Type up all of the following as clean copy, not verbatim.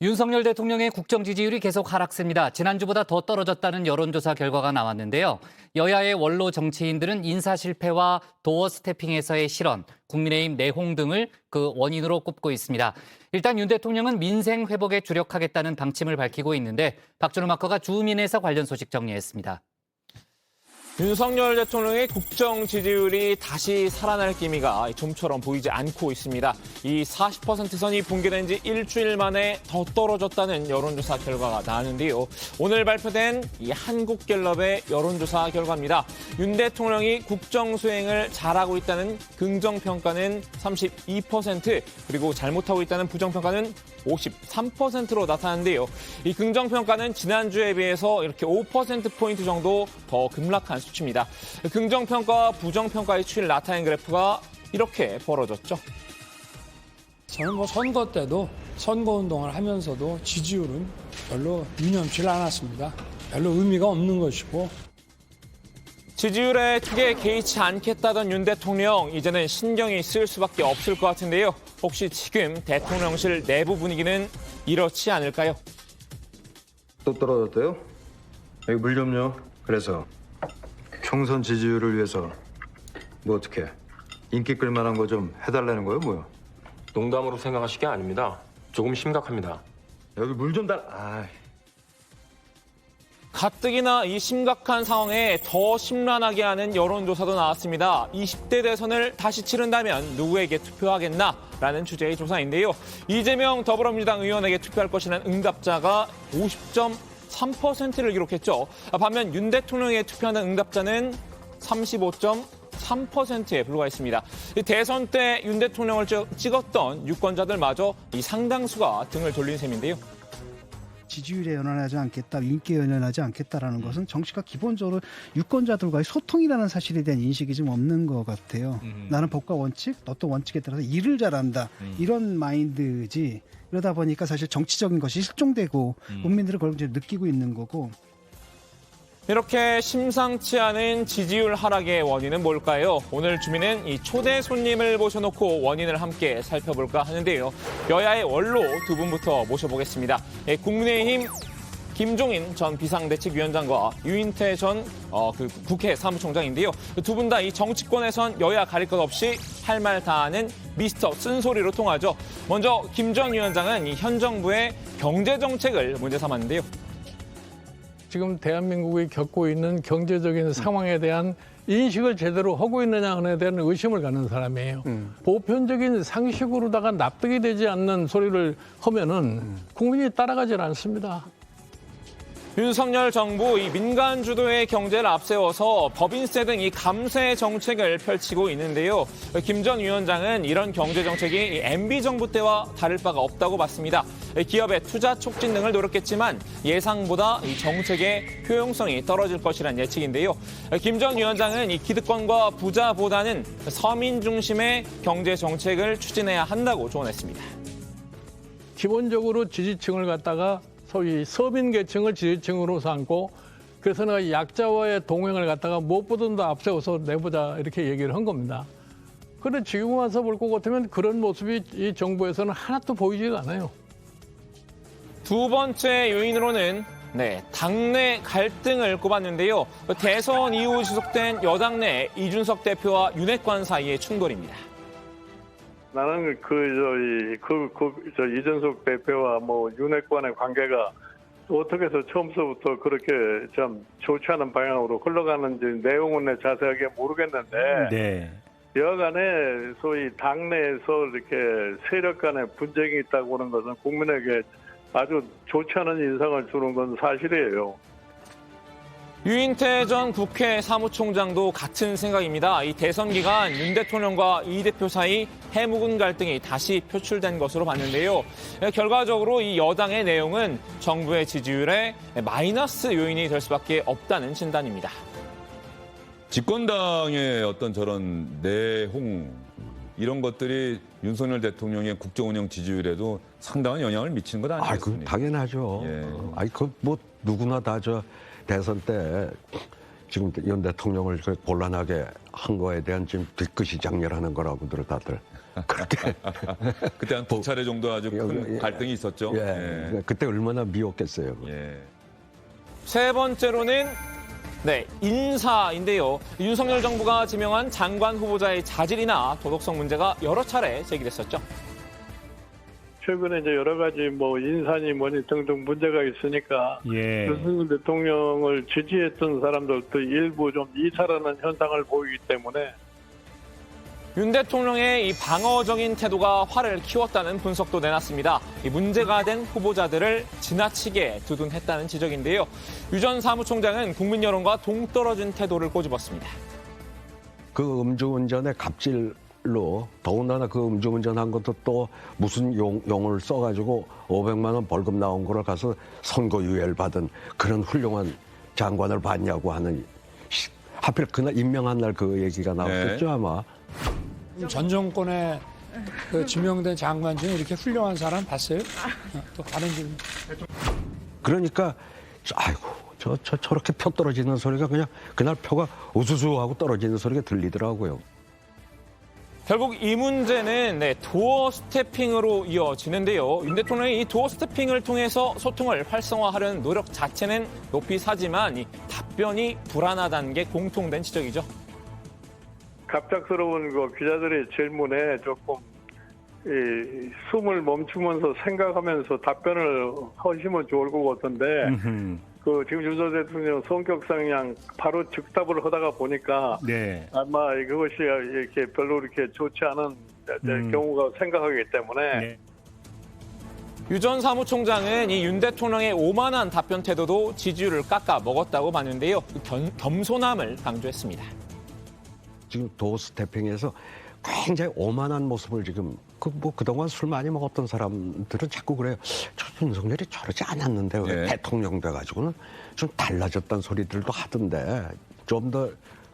윤석열 대통령의 국정 지지율이 계속 하락세입니다. 지난주보다 더 떨어졌다는 여론조사 결과가 나왔는데요. 여야의 원로 정치인들은 인사 실패와 도어 스태핑에서의 실언, 국민의힘 내홍 등을 그 원인으로 꼽고 있습니다. 일단 윤 대통령은 민생 회복에 주력하겠다는 방침을 밝히고 있는데 박준호 마커가 주민에서 관련 소식 정리했습니다. 윤석열 대통령의 국정 지지율이 다시 살아날 기미가 좀처럼 보이지 않고 있습니다. 이 40% 선이 붕괴된 지 일주일 만에 더 떨어졌다는 여론조사 결과가 나왔는데요. 오늘 발표된 이 한국갤럽의 여론조사 결과입니다. 윤 대통령이 국정 수행을 잘하고 있다는 긍정평가는 32%, 그리고 잘못하고 있다는 부정평가는 53%로 나타났는데요. 이 긍정평가는 지난주에 비해서 이렇게 5%포인트 정도 더 급락한 수치입니다. 긍정평가와 부정평가의 추이를 나타낸 그래프가 이렇게 벌어졌죠. 저는 선거 때도 선거운동을 하면서도 지지율은 별로 유념치 않았습니다. 별로 의미가 없는 것이고. 지지율에 크게 개의치 않겠다던 윤 대통령, 이제는 신경이 쓰일 수밖에 없을 것 같은데요. 혹시 지금 대통령실 내부 분위기는 이렇지 않을까요? 또 떨어졌대요? 여기 물 좀요. 그래서 총선 지지율을 위해서 뭐 어떻게 인기 끌만한 거 좀 해달라는 거예요, 뭐요? 농담으로 생각하실 게 아닙니다. 조금 심각합니다. 여기 물 좀 달. 가뜩이나 이 심각한 상황에 더 심란하게 하는 여론조사도 나왔습니다. 20대 대선을 다시 치른다면 누구에게 투표하겠나라는 주제의 조사인데요. 이재명 더불어민주당 의원에게 투표할 것이라는 응답자가 50.3%를 기록했죠. 반면 윤 대통령에게 투표하는 응답자는 35.3%에 불과했습니다. 대선 때 윤 대통령을 찍었던 유권자들마저 이 상당수가 등을 돌린 셈인데요. 지지율에 연연하지 않겠다, 인기에 연연하지 않겠다라는 것은 정치가 기본적으로 유권자들과의 소통이라는 사실에 대한 인식이 좀 없는 것 같아요. 나는 법과 원칙, 어떤 원칙에 따라서 일을 잘한다. 이런 마인드지. 그러다 보니까 사실 정치적인 것이 실종되고 국민들은 그걸 이제 느끼고 있는 거고. 이렇게 심상치 않은 지지율 하락의 원인은 뭘까요? 오늘 주민은 이 초대 손님을 모셔놓고 원인을 함께 살펴볼까 하는데요. 여야의 원로 두 분부터 모셔보겠습니다. 국민의힘 김종인 전 비상대책위원장과 유인태 전 국회 사무총장인데요. 두 분 다 이 정치권에선 여야 가릴 것 없이 할 말 다 하는 미스터 쓴소리로 통하죠. 먼저 김 전 위원장은 이 현 정부의 경제 정책을 문제 삼았는데요. 지금 대한민국이 겪고 있는 경제적인 상황에 대한 인식을 제대로 하고 있느냐에 대한 의심을 갖는 사람이에요. 보편적인 상식으로다가 납득이 되지 않는 소리를 하면은 국민이 따라가질 않습니다. 윤석열 정부 이 민간 주도의 경제를 앞세워서 법인세 등 이 감세 정책을 펼치고 있는데요. 김 전 위원장은 이런 경제 정책이 MB 정부 때와 다를 바가 없다고 봤습니다. 기업의 투자 촉진 등을 노렸겠지만 예상보다 이 정책의 효용성이 떨어질 것이란 예측인데요. 김 전 위원장은 이 기득권과 부자보다는 서민 중심의 경제 정책을 추진해야 한다고 조언했습니다. 기본적으로 지지층을 갖다가 소위 서민 계층을 지지층으로 삼고 그래서 내가 약자와의 동행을 갖다가 무엇보다도 더 앞세워서 내보자 이렇게 얘기를 한 겁니다. 그런데 지금 와서 볼 것 같으면 그런 모습이 이 정부에서는 하나도 보이지가 않아요. 두 번째 요인으로는 당내 갈등을 꼽았는데요. 대선 이후 지속된 여당 내 이준석 대표와 윤핵관 사이의 충돌입니다. 나는 이준석 대표와 윤핵관의 관계가 어떻게 해서 처음서부터 그렇게 좀 좋지 않은 방향으로 흘러가는지 내용은 자세하게 모르겠는데 여간에 소위 당내에서 이렇게 세력 간의 분쟁이 있다고 하는 것은 국민에게 아주 좋지 않은 인상을 주는 건 사실이에요. 유인태 전 국회 사무총장도 같은 생각입니다. 이 대선 기간 윤 대통령과 이 대표 사이 해묵은 갈등이 다시 표출된 것으로 봤는데요. 결과적으로 이 여당의 내용은 정부의 지지율에 마이너스 요인이 될 수밖에 없다는 진단입니다. 집권당의 어떤 저런 내홍 이런 것들이 윤석열 대통령의 국정운영 지지율에도 상당한 영향을 미치는 것 아니겠습니까? 당연하죠. 예. 누구나 다 대선 때 지금 윤 대통령을 곤란하게 한 거에 대한 지금 뒤끝이 장렬하는 거라고들 다들 그렇게 그때 한 2차례 정도 아주 큰 갈등이 있었죠. 예. 그때 얼마나 미웠겠어요. 예. 세 번째로는 인사인데요. 윤석열 정부가 지명한 장관 후보자의 자질이나 도덕성 문제가 여러 차례 제기됐었죠. 최근에 이제 여러 가지 뭐 인사니 뭐니 등등 문제가 있으니까 윤석열 대통령을 지지했던 사람들도 일부 좀 이탈하는 현상을 보이기 때문에 윤 대통령의 이 방어적인 태도가 화를 키웠다는 분석도 내놨습니다. 이 문제가 된 후보자들을 지나치게 두둔했다는 지적인데요. 유 전 사무총장은 국민 여론과 동떨어진 태도를 꼬집었습니다. 그 음주운전의 갑질로 더군다나 그 음주운전한 것도 또 무슨 용어를 써가지고 500만 원 벌금 나온 거를 가서 선고유예를 받은 그런 훌륭한 장관을 봤냐고 하는 하필 그날 임명한 날 그 얘기가 나왔겠죠 아마. 전 정권에 그 지명된 장관 중에 이렇게 훌륭한 사람 봤어요? 또 다른 질문. 그러니까 아이고 저렇게 표 떨어지는 소리가 그냥 그날 표가 우수수 하고 떨어지는 소리가 들리더라고요. 결국 이 문제는 도어 스태핑으로 이어지는데요. 윤 대통령이 이 도어 스태핑을 통해서 소통을 활성화하려는 노력 자체는 높이 사지만 이 답변이 불안하다는 게 공통된 지적이죠. 갑작스러운 그 기자들의 질문에 조금 숨을 멈추면서 생각하면서 답변을 하시면 좋을 것 같은데 그 지금 윤석열 대통령 성격상 그냥 바로 즉답을 하다가 보니까 아마 그것이 이렇게 별로 이렇게 좋지 않은 경우가 생각하기 때문에 유 전 사무총장은 이 윤 대통령의 오만한 답변 태도도 지지율을 깎아 먹었다고 봤는데요. 겸손함을 강조했습니다. 지금 도어 스태핑에서 굉장히 오만한 모습을 지금 그동안 술 많이 먹었던 사람들은 자꾸 그래요. 저 윤석열이 저러지 않았는데 왜 대통령 돼가지고는 좀 달라졌다는 소리들도 하던데 좀 더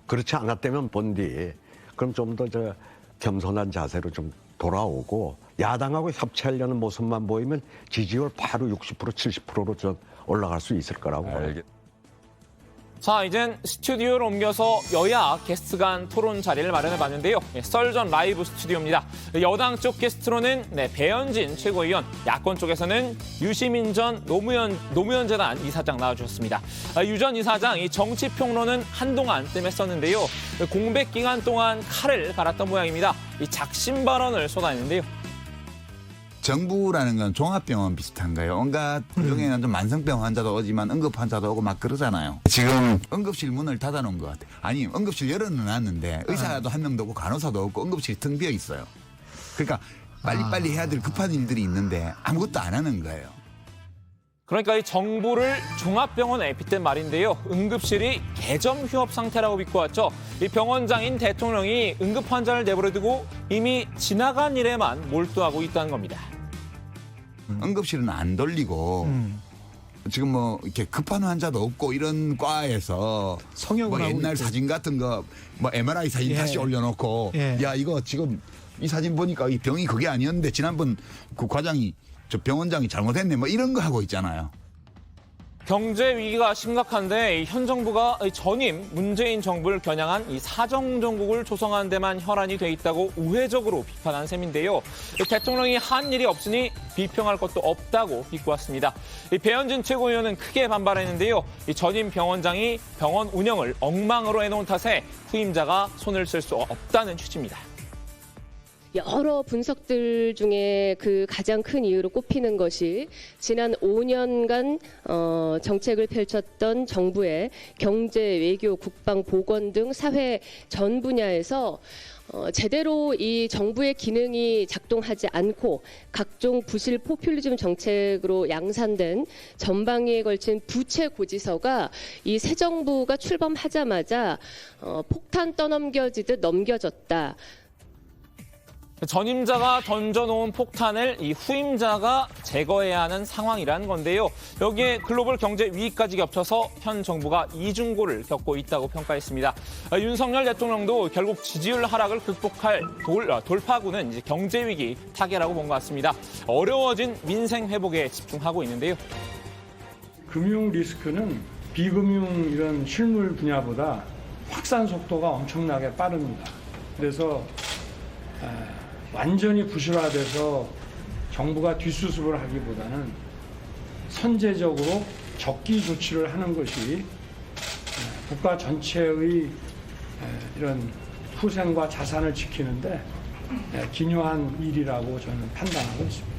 그렇지 않았다면 본디 그럼 좀 더 저 겸손한 자세로 좀 돌아오고 야당하고 협치하려는 모습만 보이면 지지율 바로 60% 70%로 좀 올라갈 수 있을 거라고 봐요. 자, 이젠 스튜디오를 옮겨서 여야 게스트 간 토론 자리를 마련해봤는데요. 썰전 라이브 스튜디오입니다. 여당 쪽 게스트로는 배현진 최고위원, 야권 쪽에서는 유시민 전 노무현재단 이사장 나와주셨습니다. 유 전 이사장, 이 정치평론은 한동안 뜸했었는데요. 공백 기간 동안 칼을 갈았던 모양입니다. 이 작심 발언을 쏟아냈는데요. 정부라는 건 종합병원 비슷한가요? 온갖 그중에는 좀 만성병 환자도 오지만 응급 환자도 오고 막 그러잖아요. 지금 응급실 문을 닫아놓은 것 같아요. 아니 응급실 열어놨는데 의사도 한 명도 없고 간호사도 없고 응급실이 텅 비어 있어요. 그러니까 빨리빨리 해야 될 급한 일들이 있는데 아무것도 안 하는 거예요. 그러니까 이 정부를 종합병원에 빗댄 말인데요. 응급실이 개점 휴업 상태라고 비꼬았죠. 이 병원장인 대통령이 응급 환자를 내버려두고 이미 지나간 일에만 몰두하고 있다는 겁니다. 응급실은 안 돌리고 지금 뭐 이렇게 급한 환자도 없고 이런 과에서 뭐 옛날 사진 같은 거 뭐 MRI 사진 다시 올려놓고 야 이거 지금 이 사진 보니까 이 병이 그게 아니었는데 지난번 그 과장이 저 병원장이 잘못했네 뭐 이런 거 하고 있잖아요. 경제 위기가 심각한데 현 정부가 전임 문재인 정부를 겨냥한 이 사정정국을 조성하는 데만 혈안이 돼 있다고 우회적으로 비판한 셈인데요. 대통령이 한 일이 없으니 비평할 것도 없다고 비꼬았습니다. 배현진 최고위원은 크게 반발했는데요. 전임 병원장이 병원 운영을 엉망으로 해놓은 탓에 후임자가 손을 쓸 수 없다는 취지입니다. 여러 분석들 중에 그 가장 큰 이유로 꼽히는 것이 지난 5년간 정책을 펼쳤던 정부의 경제, 외교, 국방, 보건 등 사회 전 분야에서 제대로 이 정부의 기능이 작동하지 않고 각종 부실 포퓰리즘 정책으로 양산된 전방위에 걸친 부채 고지서가 이 새 정부가 출범하자마자 폭탄 떠넘겨지듯 넘겨졌다. 전임자가 던져놓은 폭탄을 이 후임자가 제거해야 하는 상황이라는 건데요. 여기에 글로벌 경제 위기까지 겹쳐서 현 정부가 이중고를 겪고 있다고 평가했습니다. 윤석열 대통령도 결국 지지율 하락을 극복할 돌파구는 이제 경제 위기 타개라고 본 것 같습니다. 어려워진 민생 회복에 집중하고 있는데요. 금융 리스크는 비금융 이런 실물 분야보다 확산 속도가 엄청나게 빠릅니다. 그래서 완전히 부실화돼서 정부가 뒷수습을 하기보다는 선제적으로 적기 조치를 하는 것이 국가 전체의 이런 후생과 자산을 지키는데 기묘한 일이라고 저는 판단하고 있습니다.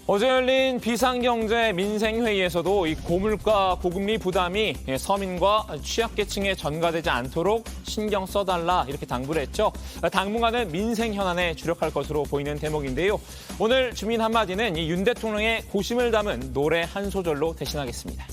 어제 열린 비상경제 민생회의에서도 이 고물가 고금리 부담이 서민과 취약계층에 전가되지 않도록 신경 써달라 이렇게 당부를 했죠. 당분간은 민생 현안에 주력할 것으로 보이는 대목인데요. 오늘 주민 한마디는 이 윤 대통령의 고심을 담은 노래 한 소절로 대신하겠습니다.